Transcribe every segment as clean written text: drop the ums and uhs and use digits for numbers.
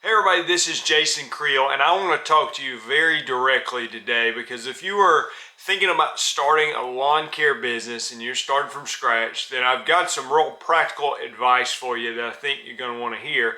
Hey everybody, this is Jason Creel, and I want to talk to you very directly today because if you are thinking about starting a lawn care business and you're starting from scratch, then I've got some real practical advice for you that I think you're going to want to hear.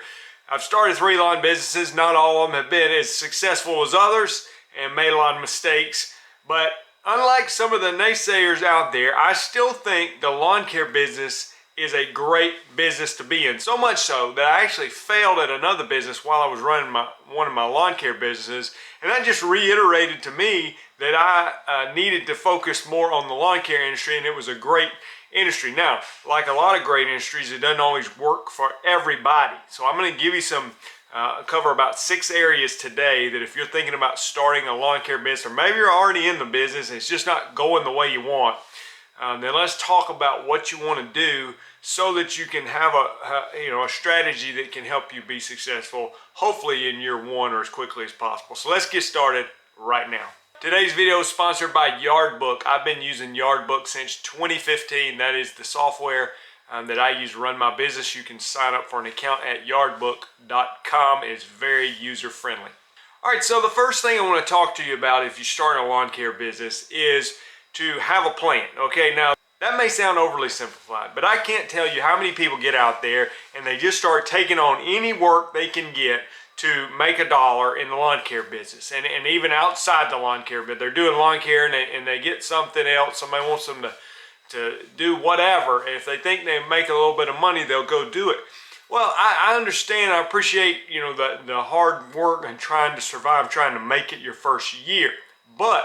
I've started 3 lawn businesses. Not all of them have been as successful as others and made a lot of mistakes, but unlike some of the naysayers out there, I still think the lawn care business is a great business to be in. So much so that I actually failed at another business while I was running one of my lawn care businesses, and that just reiterated to me that I needed to focus more on the lawn care industry, and it was a great industry. Now, like a lot of great industries, it doesn't always work for everybody. So I'm going to give you some cover about 6 areas today that if you're thinking about starting a lawn care business, or maybe you're already in the business, it's just not going the way you want, then let's talk about what you want to do so that you can have a strategy that can help you be successful, hopefully in year 1 or as quickly as possible. So let's get started right now. Today's video is sponsored by Yardbook. I've been using Yardbook since 2015. That is the software that I use to run my business. You can sign up for an account at yardbook.com. It's very user friendly. All right, so the first thing I want to talk to you about if you start a lawn care business is to have a plan. Okay, now that may sound overly simplified, but I can't tell you how many people get out there and they just start taking on any work they can get to make $1 in the lawn care business, and even outside the lawn care, but they're doing lawn care and they get something else. Somebody wants them to do whatever, and if they think they make a little bit of money, they'll go do it. Well, I understand, I appreciate the hard work and trying to survive, trying to make it your first year, but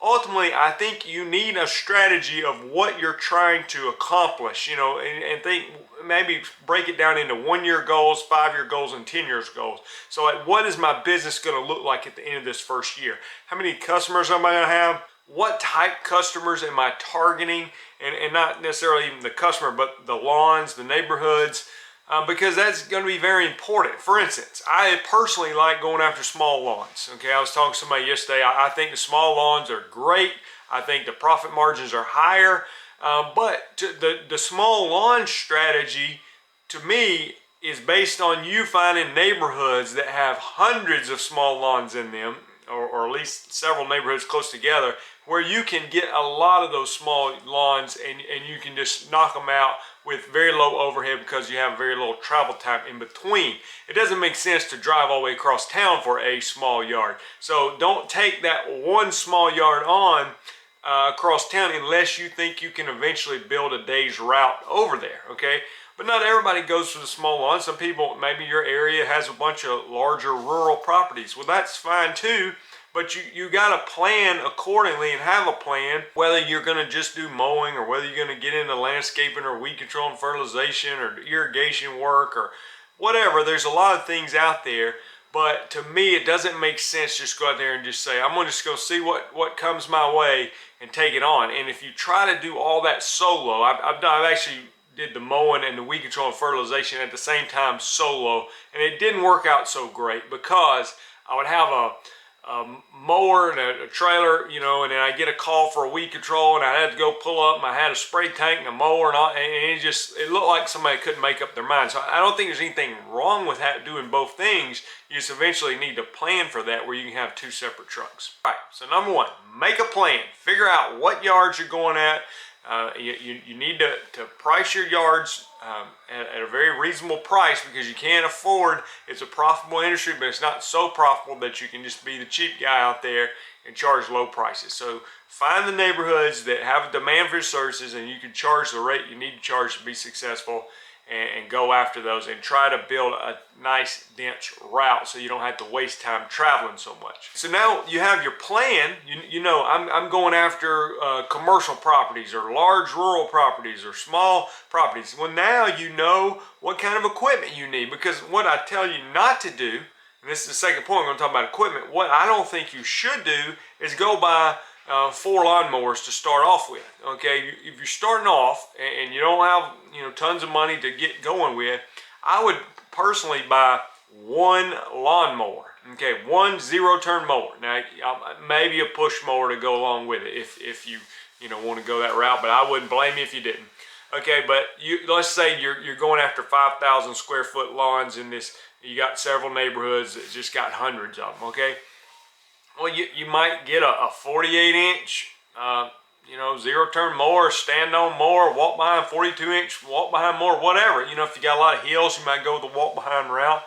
ultimately, I think you need a strategy of what you're trying to accomplish, and think, maybe break it down into 1-year goals, 5-year goals, and 10 years goals. So like, what is my business going to look like at the end of this first year? How many customers am I going to have? What type customers am I targeting? And not necessarily even the customer, but the lawns, the neighborhoods, because that's going to be very important. For instance, I personally like going after small lawns. Okay, I was talking to somebody yesterday. I think the small lawns are great. I think the profit margins are higher. But the small lawn strategy, to me, is based on you finding neighborhoods that have hundreds of small lawns in them, or at least several neighborhoods close together, where you can get a lot of those small lawns and you can just knock them out with very low overhead because you have very little travel time in between. It doesn't make sense to drive all the way across town for a small yard. So don't take that one small yard on across town unless you think you can eventually build a day's route over there, okay? But not everybody goes for the small lawn. Some people, maybe your area has a bunch of larger rural properties. Well, that's fine too, but you got to plan accordingly and have a plan, whether you're going to just do mowing or whether you're going to get into landscaping or weed control and fertilization or irrigation work or whatever. There's a lot of things out there, but to me, it doesn't make sense just go out there and just say, I'm going to just go see what comes my way and take it on. And if you try to do all that solo, I've actually did the mowing and the weed control and fertilization at the same time solo, and it didn't work out so great because I would have a mower and a trailer, and then I get a call for a weed control and I had to go pull up and I had a spray tank and a mower and all, and it looked like somebody couldn't make up their mind. So I don't think there's anything wrong with doing both things. You just eventually need to plan for that where you can have 2 separate trucks. All right, so number 1, make a plan. Figure out what yards you're going at. You need to price your yards at a very reasonable price because you can't afford, it's a profitable industry, but it's not so profitable that you can just be the cheap guy out there and charge low prices. So find the neighborhoods that have a demand for your services and you can charge the rate you need to charge to be successful, and go after those and try to build a nice dense route so you don't have to waste time traveling so much. So now you have your plan. I'm going after commercial properties or large rural properties or small properties. Well, now you know what kind of equipment you need, because what I tell you not to do, and this is the second point, I'm going to talk about equipment, what I don't think you should do is go buy 4 lawnmowers to start off with. Okay, if you're starting off and you don't have tons of money to get going with, I would personally buy 1 lawnmower. Okay, 1 zero-turn mower. Now maybe a push mower to go along with it if you want to go that route, but I wouldn't blame you if you didn't. Okay, but let's say you're going after 5,000 square foot lawns in this You got several neighborhoods that just got hundreds of them, okay? Well, you might get a 48-inch, zero turn mower, stand on mower, walk behind 42-inch, walk behind mower, whatever. If you got a lot of hills, you might go with the walk behind route.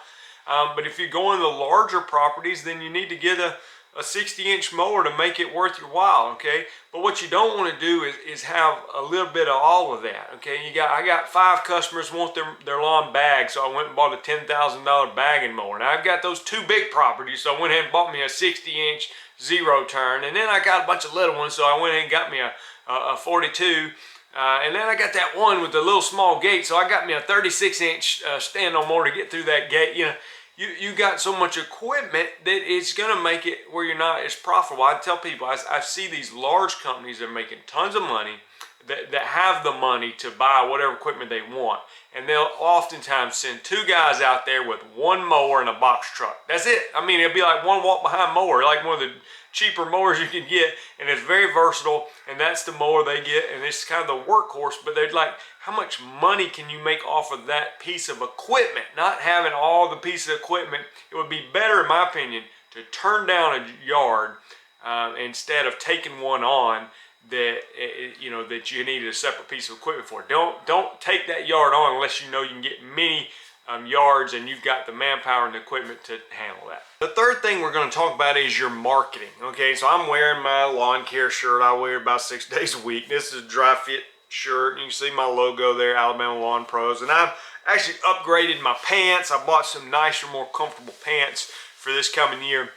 But if you're going to the larger properties, then you need to get a 60-inch mower to make it worth your while, okay? But what you don't want to do is have a little bit of all of that, okay? I got 5 customers want their lawn bagged, so I went and bought a $10,000 bagging mower. Now I've got those 2 big properties, so I went ahead and bought me a 60-inch zero turn, and then I got a bunch of little ones, so I went ahead and got me a 42. And then I got that one with the little small gate, so I got me a 36-inch stand-on mower to get through that gate. You got so much equipment that it's going to make it where you're not as profitable. I tell people, I see these large companies that are making tons of money, that have the money to buy whatever equipment they want. And they'll oftentimes send 2 guys out there with 1 mower and a box truck. That's it. I mean, it'll be like one walk-behind mower, like one of the cheaper mowers you can get, and it's very versatile, and that's the mower they get, and it's kind of the workhorse. But they're like, how much money can you make off of that piece of equipment? Not having all the pieces of equipment. It would be better, in my opinion, to turn down a yard instead of taking one on that that you needed a separate piece of equipment for. Don't take that yard on unless you know you can get many yards and you've got the manpower and the equipment to handle that. The third thing we're going to talk about is your marketing. Okay, so I'm wearing my lawn care shirt. I wear it about 6 days a week. This is a dry fit shirt. You can see my logo there, Alabama Lawn Pros. And I've actually upgraded my pants. I bought some nicer, more comfortable pants for this coming year.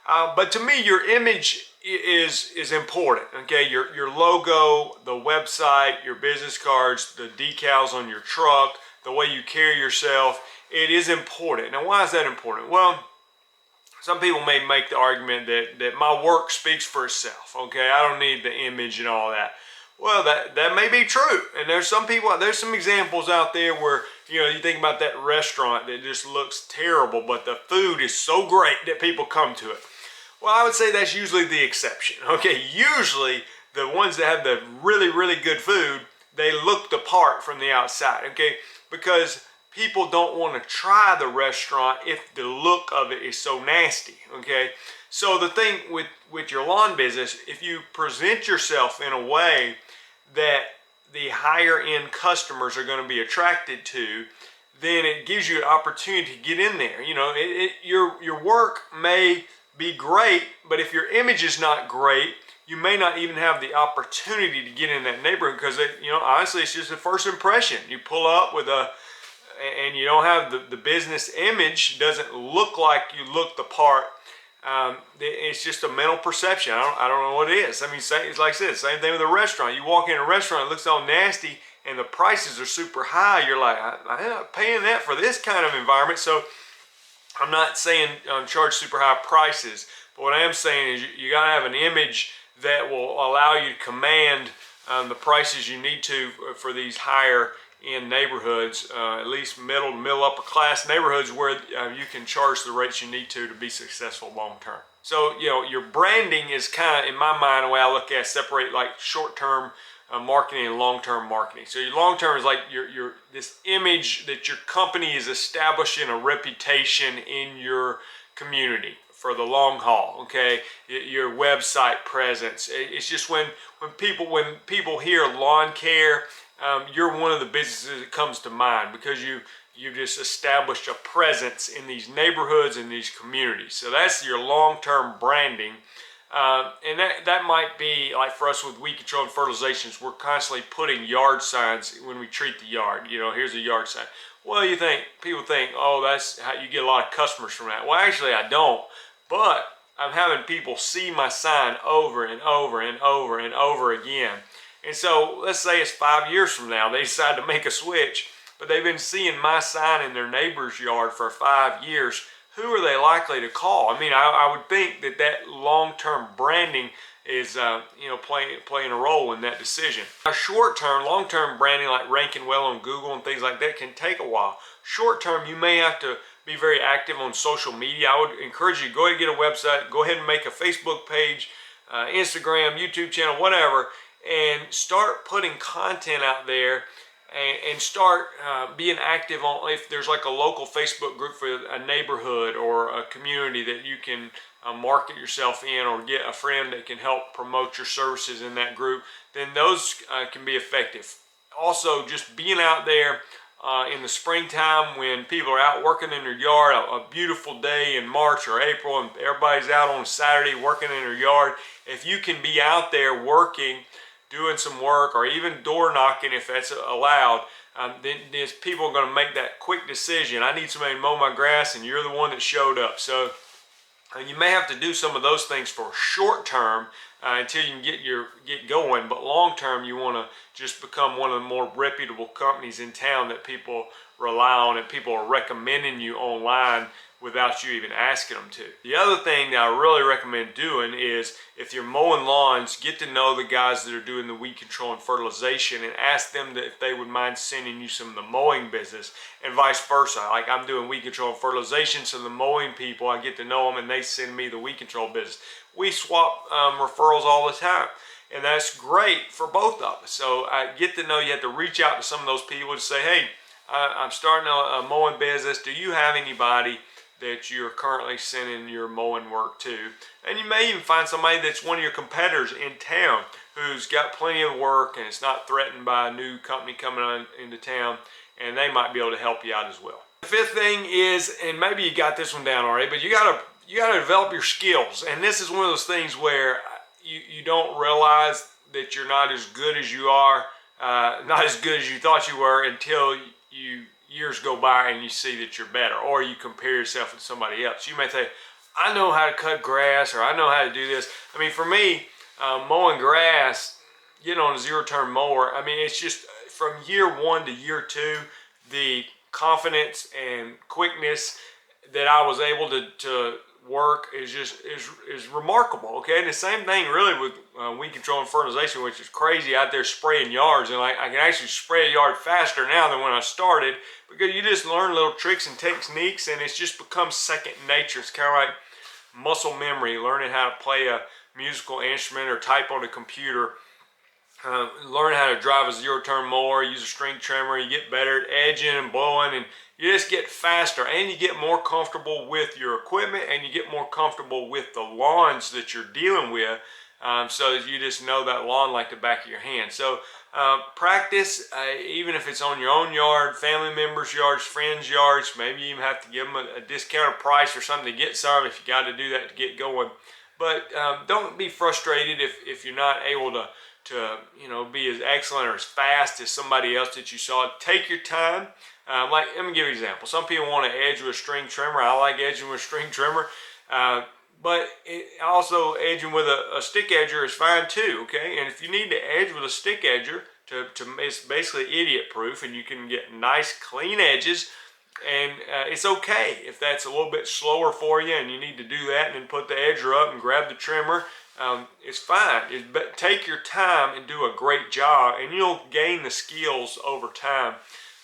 But to me, your image is important. Okay, your logo, the website, your business cards, the decals on your truck, the way you carry yourself, it is important. Now, why is that important? Well, some people may make the argument that my work speaks for itself. Okay, I don't need the image and all that. Well, that may be true. And there's some examples out there where, you think about that restaurant that just looks terrible, but the food is so great that people come to it. Well, I would say that's usually the exception. Okay, usually the ones that have the really, really good food, they look the part from the outside, okay? Because people don't want to try the restaurant if the look of it is so nasty, okay? So the thing with your lawn business, if you present yourself in a way that the higher end customers are going to be attracted to, then it gives you an opportunity to get in there. Your work may be great, but if your image is not great, you may not even have the opportunity to get in that neighborhood because, honestly, it's just a first impression. You pull up and you don't have the business image, doesn't look like you look the part. It's just a mental perception. I don't know what it is. I mean, it's like I said, same thing with a restaurant. You walk in a restaurant, it looks all nasty, and the prices are super high. You're like, I'm not paying that for this kind of environment. So I'm not saying charge super high prices, but what I am saying is you got to have an image that will allow you to command the prices you need to for these higher end neighborhoods, at least middle upper class neighborhoods where you can charge the rates you need to be successful long term. So your branding is kind of, in my mind, the way I look at it, separate like short term marketing and long term marketing. So your long term is like your this image that your company is establishing a reputation in your community for the long haul, okay? Your website presence. It's just when people hear lawn care, you're one of the businesses that comes to mind because you just established a presence in these neighborhoods and these communities. So that's your long-term branding. And that might be like for us with weed control and fertilizations, we're constantly putting yard signs when we treat the yard. Here's a yard sign. Well, people think, oh, that's how you get a lot of customers from that. Well, actually, I don't. But I'm having people see my sign over and over and over and over again. And so let's say it's 5 years from now, they decide to make a switch, but they've been seeing my sign in their neighbor's yard for 5 years. Who are they likely to call? I mean, I would think that long-term branding is playing a role in that decision. Now, short-term, long-term branding like ranking well on Google and things like that can take a while. Short-term, you may have to be very active on social media. I would encourage you to go ahead and get a website, go ahead and make a Facebook page, Instagram, YouTube channel, whatever, and start putting content out there and start being active on, if there's like a local Facebook group for a neighborhood or a community that you can market yourself in, or get a friend that can help promote your services in that group, then those can be effective. Also, just being out there in the springtime when people are out working in their yard, a beautiful day in March or April, and everybody's out on a Saturday working in their yard. If you can be out there working, doing some work, or even door knocking if that's allowed, then there's people going to make that quick decision. I need somebody to mow my grass, and you're the one that showed up. So you may have to do some of those things for short term until you can get going, but long term you want to just become one of the more reputable companies in town that people rely on, and people are recommending you online without you even asking them to. The other thing that I really recommend doing is, if you're mowing lawns, get to know the guys that are doing the weed control and fertilization, and ask them if they would mind sending you some of the mowing business, and vice versa. Like, I'm doing weed control and fertilization, so the mowing people, I get to know them and they send me the weed control business. We swap referrals all the time, and that's great for both of us. So I get to know, you have to reach out to some of those people to say, hey, I'm starting a mowing business. Do you have anybody that you're currently sending your mowing work to? And you may even find somebody that's one of your competitors in town who's got plenty of work and it's not threatened by a new company coming on into town, and they might be able to help you out as well. The fifth thing is, and maybe you got this one down already, but you gotta develop your skills. And this is one of those things where you don't realize that you're not as good as you are, not as good as you thought you were, until years go by and you see that you're better, or you compare yourself with somebody else. You may say, I know how to cut grass, or I know how to do this. I mean, for me, mowing grass, getting on a zero-turn mower, I mean, it's just from year one to year two, the confidence and quickness that I was able to work is remarkable. Okay, and the same thing really with weed control and fertilization, which is crazy out there spraying yards. And I can actually spray a yard faster now than when I started, because you just learn little tricks and techniques, and it's just become second nature. It's kind of like muscle memory, learning how to play a musical instrument or type on a computer. Learn how to drive a zero-turn mower, use a string trimmer. You get better at edging and blowing, and you just get faster, and you get more comfortable with your equipment, and you get more comfortable with the lawns that you're dealing with, so that you just know that lawn like the back of your hand. So practice, even if it's on your own yard, family members' yards, friends' yards. Maybe you even have to give them a discounted price or something to get some, if you got to do that to get going. But don't be frustrated if you're not able to be as excellent or as fast as somebody else that you saw. Take your time. Like, let me give you an example. Some people want to edge with a string trimmer. I like edging with a string trimmer. But also edging with a stick edger is fine too, okay? And if you need to edge with a stick edger, it's basically idiot proof, and you can get nice clean edges, and it's okay if that's a little bit slower for you and you need to do that and then put the edger up and grab the trimmer. It's fine. But take your time and do a great job, and you'll gain the skills over time,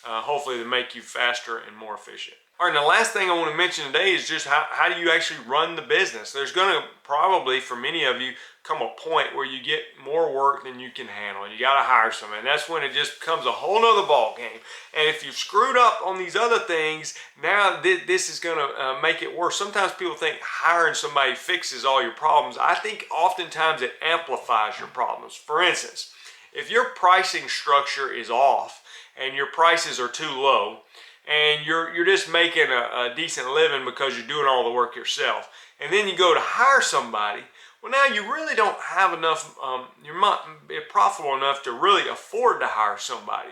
hopefully, to make you faster and more efficient. All right, and the last thing I want to mention today is just how do you actually run the business. There's going to probably, for many of you, come a point where you get more work than you can handle. You got to hire someone, and that's when it just becomes a whole nother ball game. And if you've screwed up on these other things, now this is going to make it worse. Sometimes people think hiring somebody fixes all your problems. I think oftentimes it amplifies your problems. For instance, if your pricing structure is off and your prices are too low, and you're just making a decent living because you're doing all the work yourself, and then you go to hire somebody, well, now you really don't have enough, you're not profitable enough to really afford to hire somebody.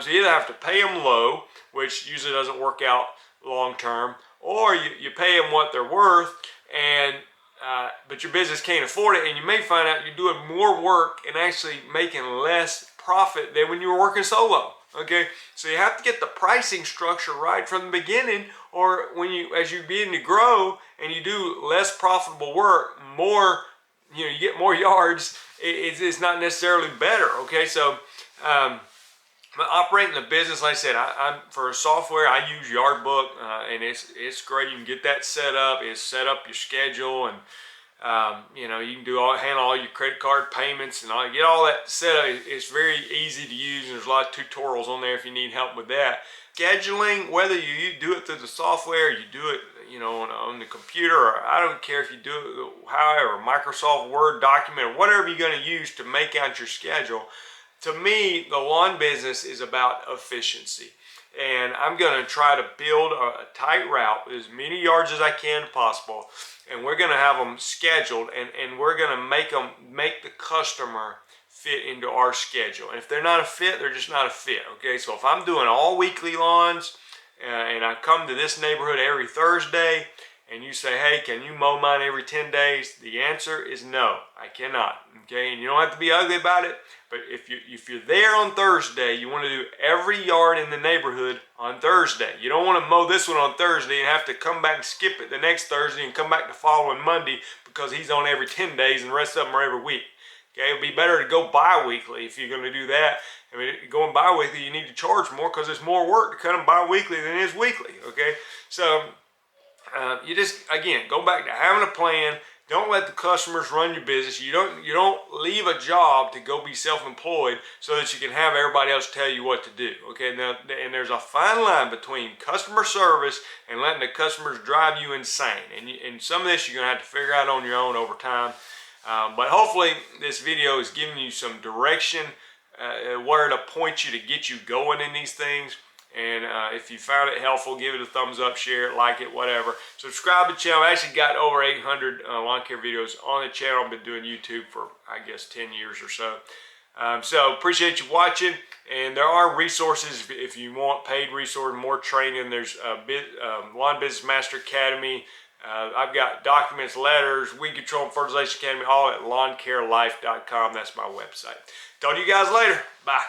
So you either have to pay them low, which usually doesn't work out long term, or you pay them what they're worth, and but your business can't afford it, and you may find out you're doing more work and actually making less profit than when you were working solo. Okay, so you have to get the pricing structure right from the beginning, or as you begin to grow and you do less profitable work, you get more yards, it's not necessarily better. Okay, so operating the business, like I said, for software I use Yardbook, and it's great. You can get that set up. It's set up your schedule, and You know, you can handle all your credit card payments and get all that set up. It's very easy to use, and there's a lot of tutorials on there if you need help with that. Scheduling, whether you do it through the software, you do it, you know, on the computer, or I don't care if you do it however, Microsoft Word document, or whatever you're going to use to make out your schedule. To me, the lawn business is about efficiency. And I'm going to try to build a tight route with as many yards as I can possible. And we're going to have them scheduled, and we're going to make the customer fit into our schedule. And if they're not a fit, they're just not a fit. Okay, so if I'm doing all weekly lawns and I come to this neighborhood every Thursday, and you say, hey, can you mow mine every 10 days? The answer is no, I cannot. Okay, and you don't have to be ugly about it, but if you're there on Thursday, you want to do every yard in the neighborhood on Thursday. You don't want to mow this one on Thursday and have to come back and skip it the next Thursday and come back the following Monday because he's on every 10 days and the rest of them are every week. Okay, it would be better to go bi-weekly if you're going to do that. I mean, going bi-weekly, you need to charge more because it's more work to cut them bi-weekly than it is weekly. Okay, so you just, again, go back to having a plan. Don't let the customers run your business. You don't leave a job to go be self-employed so that you can have everybody else tell you what to do. Okay, now, and there's a fine line between customer service and letting the customers drive you insane. And some of this you're gonna have to figure out on your own over time. But hopefully this video is giving you some direction, where to point you to get you going in these things. And if you found it helpful, give it a thumbs up, share it, like it, whatever. Subscribe to the channel. I actually got over 800 lawn care videos on the channel. I've been doing YouTube for, I guess, 10 years or so. So appreciate you watching. And there are resources if you want paid resources, more training. There's Lawn Business Master Academy. I've got documents, letters, Weed Control and Fertilization Academy, all at lawncarelife.com. That's my website. Talk to you guys later. Bye.